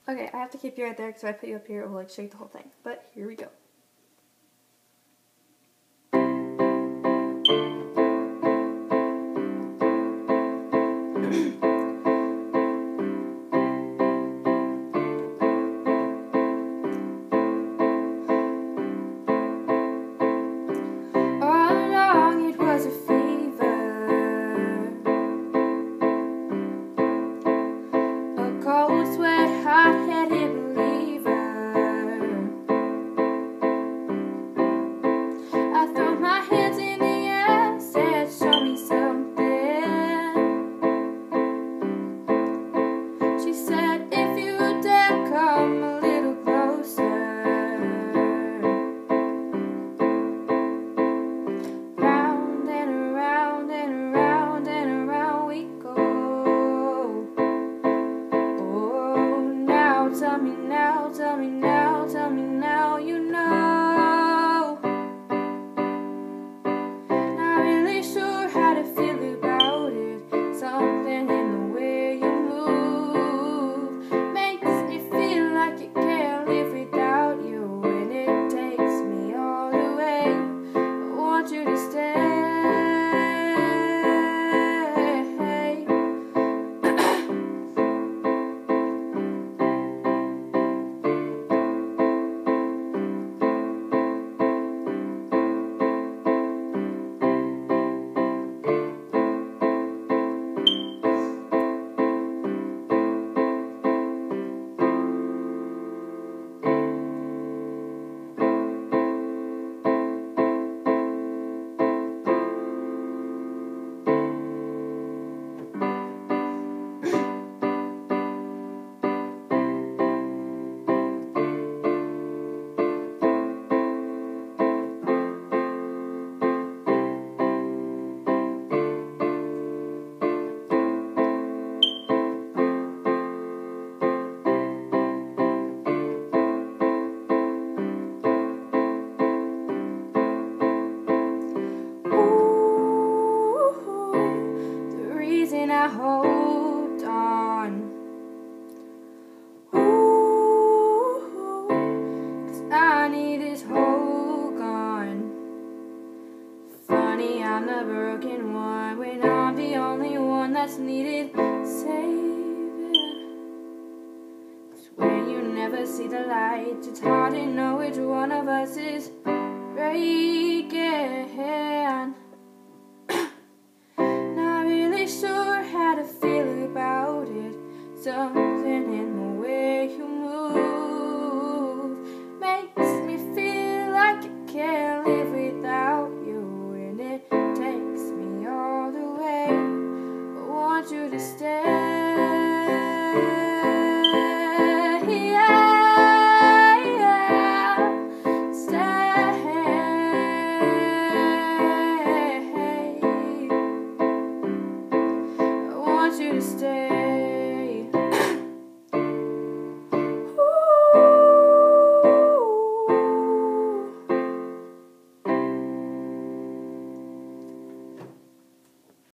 Okay, I have to keep you right there because if I put you up here, it will like shake the whole thing. But here we go. All along it was a fever, a cold sweat, hot-headed believer. I threw my hands in the air, said, show me something. She said, if you dare come a little closer. Round and around and around and around we go. Oh, now tell me now, tell me now, tell me now you know. Not really sure how to feel about it. Something in the way you move makes me feel like I can't live without you, and it takes me all the way. I want you to stay. I hold on, ooh, 'cause I need this hold gone. Funny, I'm the broken one when I'm the only one that's needed saving. 'Cause when you never see the light, it's hard to know which one of us is breaking. Sure how to feel about it. Something in the way you move makes me feel like I can't live without you, and it takes me all the way. I want you to stay.